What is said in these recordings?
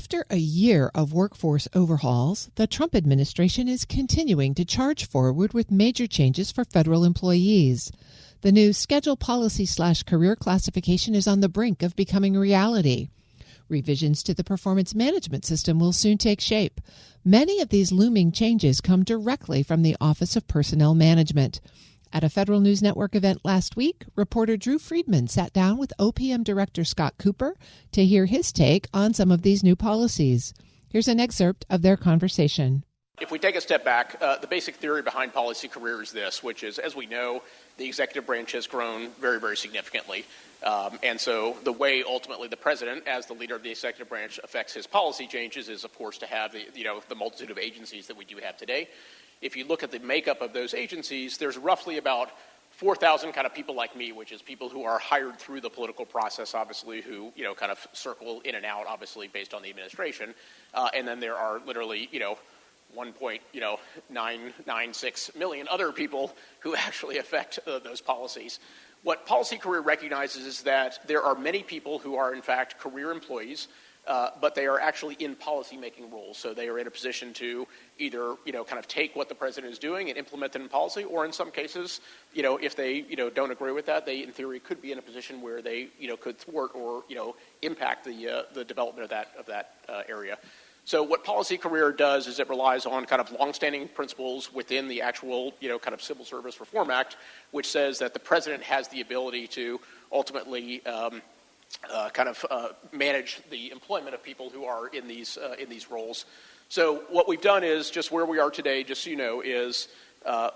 After a year of workforce overhauls, the Trump administration is continuing to charge forward with major changes for federal employees. The new schedule policy/career classification is on the brink of becoming a reality. Revisions to the performance management system will soon take shape. Many of these looming changes come directly from the Office of Personnel Management. At a Federal News Network event last week, reporter Drew Friedman sat down with OPM Director Scott Kupor to hear his take on some of these new policies. Here's an excerpt of their conversation. If we take a step back, the basic theory behind policy career is this, which is, as we know, the executive branch has grown very, very significantly. And so the way ultimately the president, as the leader of the executive branch, affects his policy changes is, of course, to have the multitude of agencies that we do have today. If you look at the makeup of those agencies, there's roughly about 4,000 kind of people like me, which is people who are hired through the political process, obviously, who, kind of circle in and out, obviously, based on the administration. And then there are literally, 1.996 million other people who actually affect those policies. What policy career recognizes is that there are many people who are, in fact, career employees, but they are actually in policy-making roles. So they are in a position to either, kind of take what the president is doing and implement it in policy, or in some cases, if they, don't agree with that, they, in theory, could be in a position where they, could thwart or, impact the development of that area. So what policy career does is it relies on kind of longstanding principles within the actual, kind of Civil Service Reform Act, which says that the president has the ability to ultimately manage the employment of people who are in these roles. So what we've done is, just where we are today, just so you know, is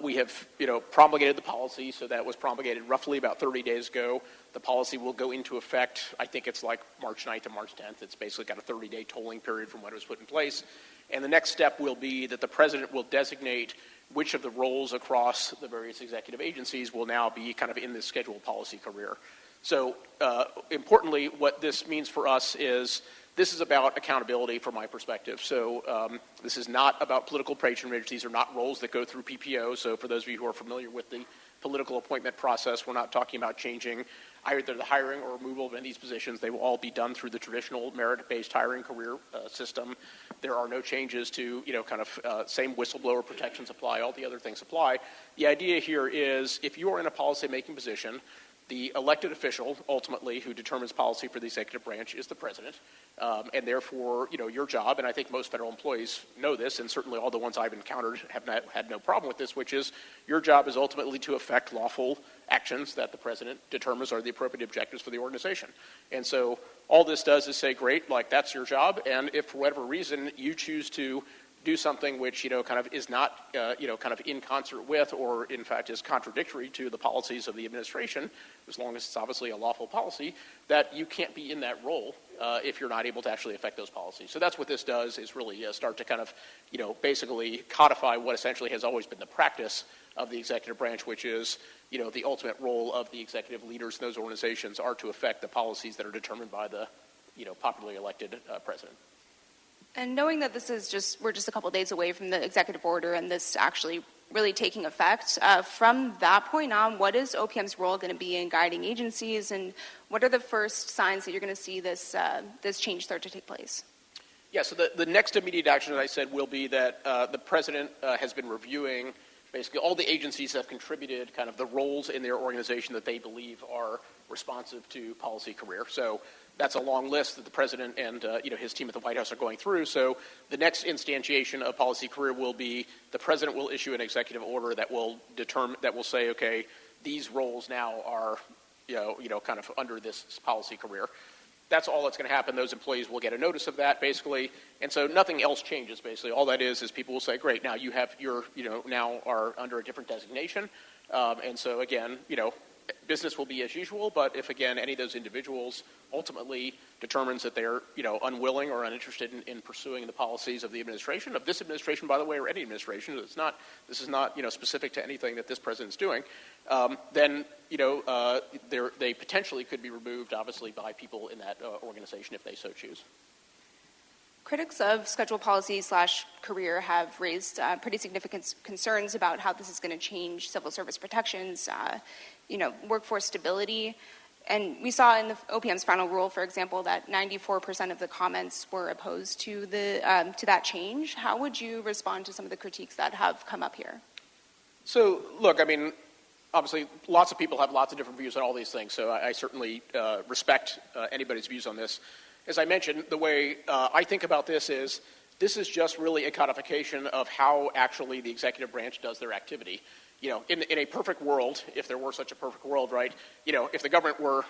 we have promulgated the policy. So that was promulgated roughly about 30 days ago. The policy will go into effect, I think it's like March 9th to March 10th. It's basically got a 30-day tolling period from when it was put in place. And the next step will be that the president will designate which of the roles across the various executive agencies will now be kind of in this scheduled policy career. So importantly, what this means for us is this is about accountability from my perspective. So this is not about political patronage. These are not roles that go through PPO. So for those of you who are familiar with the political appointment process, we're not talking about changing either the hiring or removal of any of these positions. They will all be done through the traditional merit-based hiring career system. There are no changes to, same whistleblower protections apply, all the other things apply. The idea here is if you are in a policy-making position, the elected official, ultimately, who determines policy for the executive branch is the president. And therefore, your job, and I think most federal employees know this, and certainly all the ones I've encountered have not had no problem with this, which is your job is ultimately to effect lawful actions that the president determines are the appropriate objectives for the organization. And so all this does is say, great, that's your job, and if for whatever reason you choose to do something which, kind of is not, kind of in concert with or, in fact, is contradictory to the policies of the administration, as long as it's obviously a lawful policy, that you can't be in that role if you're not able to actually affect those policies. So that's what this does, is really start to kind of, basically codify what essentially has always been the practice of the executive branch, which is, the ultimate role of the executive leaders in those organizations are to affect the policies that are determined by the, popularly elected president. And knowing that we're just a couple days away from the executive order and this actually really taking effect, from that point on, what is OPM's role going to be in guiding agencies, and what are the first signs that you're going to see this change start to take place? Yeah, so the next immediate action, as I said, will be that the president has been reviewing basically all the agencies that have contributed kind of the roles in their organization that they believe are responsive to policy career. So that's a long list that the president and his team at the White House are going through. So the next instantiation of policy career will be the president will issue an executive order that will say, okay, these roles now are kind of under this policy career. That's all that's going to happen. Those employees will get a notice of that, basically. And so nothing else changes, basically. All that is people will say, great, now you have now are under a different designation. And so, again, business will be as usual. But if, again, any of those individuals ultimately determines that they're, unwilling or uninterested in pursuing the policies of the administration, of this administration, by the way, or any administration, this is not, specific to anything that this president's doing, then, they potentially could be removed, obviously, by people in that organization if they so choose. Critics of schedule policy/career have raised pretty significant concerns about how this is going to change civil service protections, workforce stability. And we saw in the OPM's final rule, for example, that 94% of the comments were opposed to that change. How would you respond to some of the critiques that have come up here? So, look, I mean, obviously, lots of people have lots of different views on all these things, so I certainly respect anybody's views on this. As I mentioned, the way I think about this is just really a codification of how actually the executive branch does their activity. You know, in a perfect world, if there were such a perfect world, right, you know, if the government were,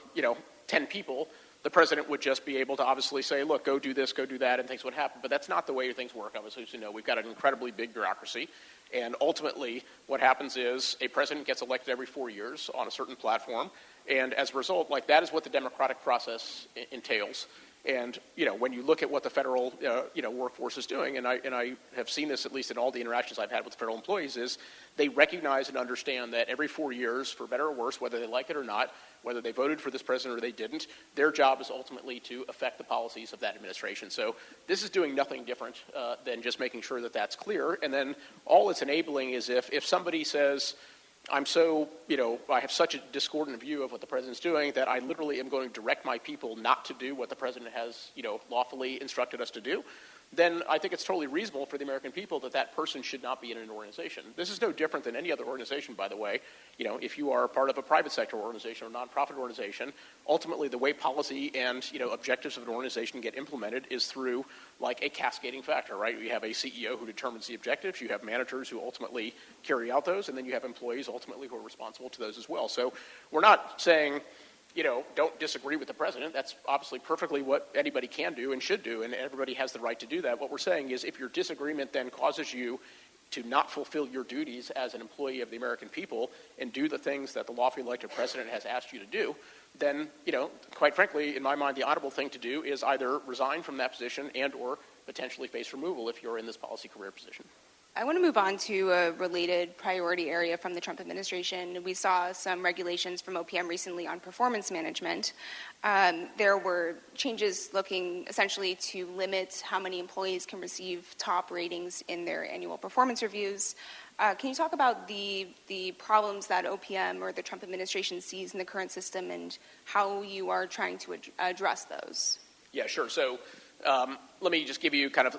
10 people, the president would just be able to obviously say, look, go do this, go do that, and things would happen. But that's not the way things work, obviously. As you know, we've got an incredibly big bureaucracy. And ultimately, what happens is a president gets elected every 4 years on a certain platform. And as a result, that is what the democratic process entails. And, when you look at what the federal, workforce is doing, and I have seen this at least in all the interactions I've had with federal employees, is they recognize and understand that every 4 years, for better or worse, whether they like it or not, whether they voted for this president or they didn't, their job is ultimately to affect the policies of that administration. So this is doing nothing different than just making sure that that's clear. And then all it's enabling is if somebody says, I'm so, I have such a discordant view of what the president's doing that I literally am going to direct my people not to do what the president has, lawfully instructed us to do, then I think it's totally reasonable for the American people that person should not be in an organization. This is no different than any other organization, by the way. If you are part of a private sector organization or nonprofit organization, ultimately the way policy and, objectives of an organization get implemented is through a cascading factor, right? You have a CEO who determines the objectives, you have managers who ultimately carry out those, and then you have employees ultimately who are responsible to those as well. So we're not saying, don't disagree with the president. That's obviously perfectly what anybody can do and should do, and everybody has the right to do that. What we're saying is if your disagreement then causes you to not fulfill your duties as an employee of the American people and do the things that the lawfully elected president has asked you to do, then, quite frankly, in my mind, the honorable thing to do is either resign from that position and or potentially face removal if you're in this policy career position. I want to move on to a related priority area from the Trump administration. We saw some regulations from OPM recently on performance management. There were changes looking essentially to limit how many employees can receive top ratings in their annual performance reviews. Can you talk about the problems that OPM or the Trump administration sees in the current system and how you are trying to address those? Yeah, sure. So let me just give you kind of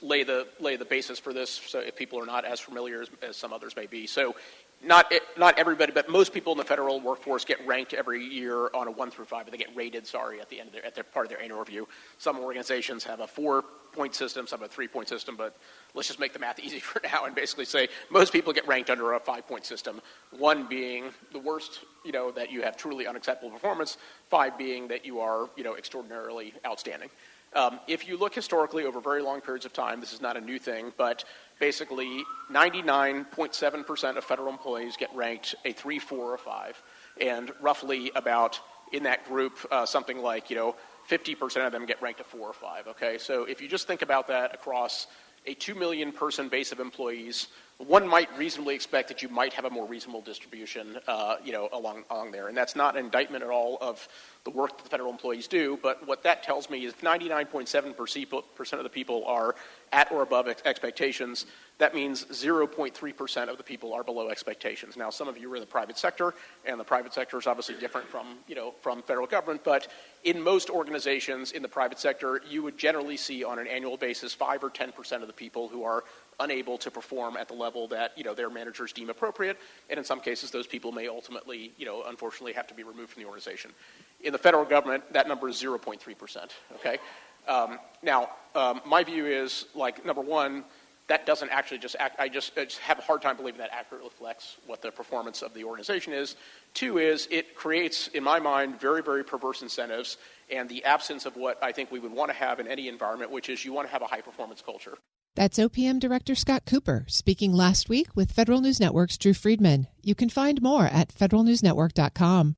lay the basis for this, so if people are not as familiar as some others may be. So not everybody, but most people in the federal workforce get ranked every year on a 1 through 5, but they get rated, at the end of their part of their annual review. Some organizations have a 4-point system, some have a 3-point system, but let's just make the math easy for now and basically say most people get ranked under a 5-point system, 1 being the worst, that you have truly unacceptable performance, 5 being that you are, extraordinarily outstanding. If you look historically over very long periods of time, this is not a new thing, but basically 99.7% of federal employees get ranked a 3, 4, or 5, and roughly about, in that group, something like, 50% of them get ranked a 4 or 5, okay? So if you just think about that across a 2 million person base of employees, one might reasonably expect that you might have a more reasonable distribution, along there. And that's not an indictment at all of the work that the federal employees do, but what that tells me is 99.7% of the people are at or above expectations. That means 0.3% of the people are below expectations. Now, some of you are in the private sector, and the private sector is obviously different from federal government, but in most organizations in the private sector, you would generally see on an annual basis 5 or 10% of the people who are unable to perform at the level that, their managers deem appropriate, and in some cases those people may ultimately, unfortunately have to be removed from the organization. In the federal government, that number is 0.3%, okay? My view is, number one, that doesn't actually I just have a hard time believing that accurately reflects what the performance of the organization is. 2 is it creates, in my mind, very, very perverse incentives and the absence of what I think we would want to have in any environment, which is you want to have a high-performance culture. That's OPM Director Scott Kupor speaking last week with Federal News Network's Drew Friedman. You can find more at federalnewsnetwork.com.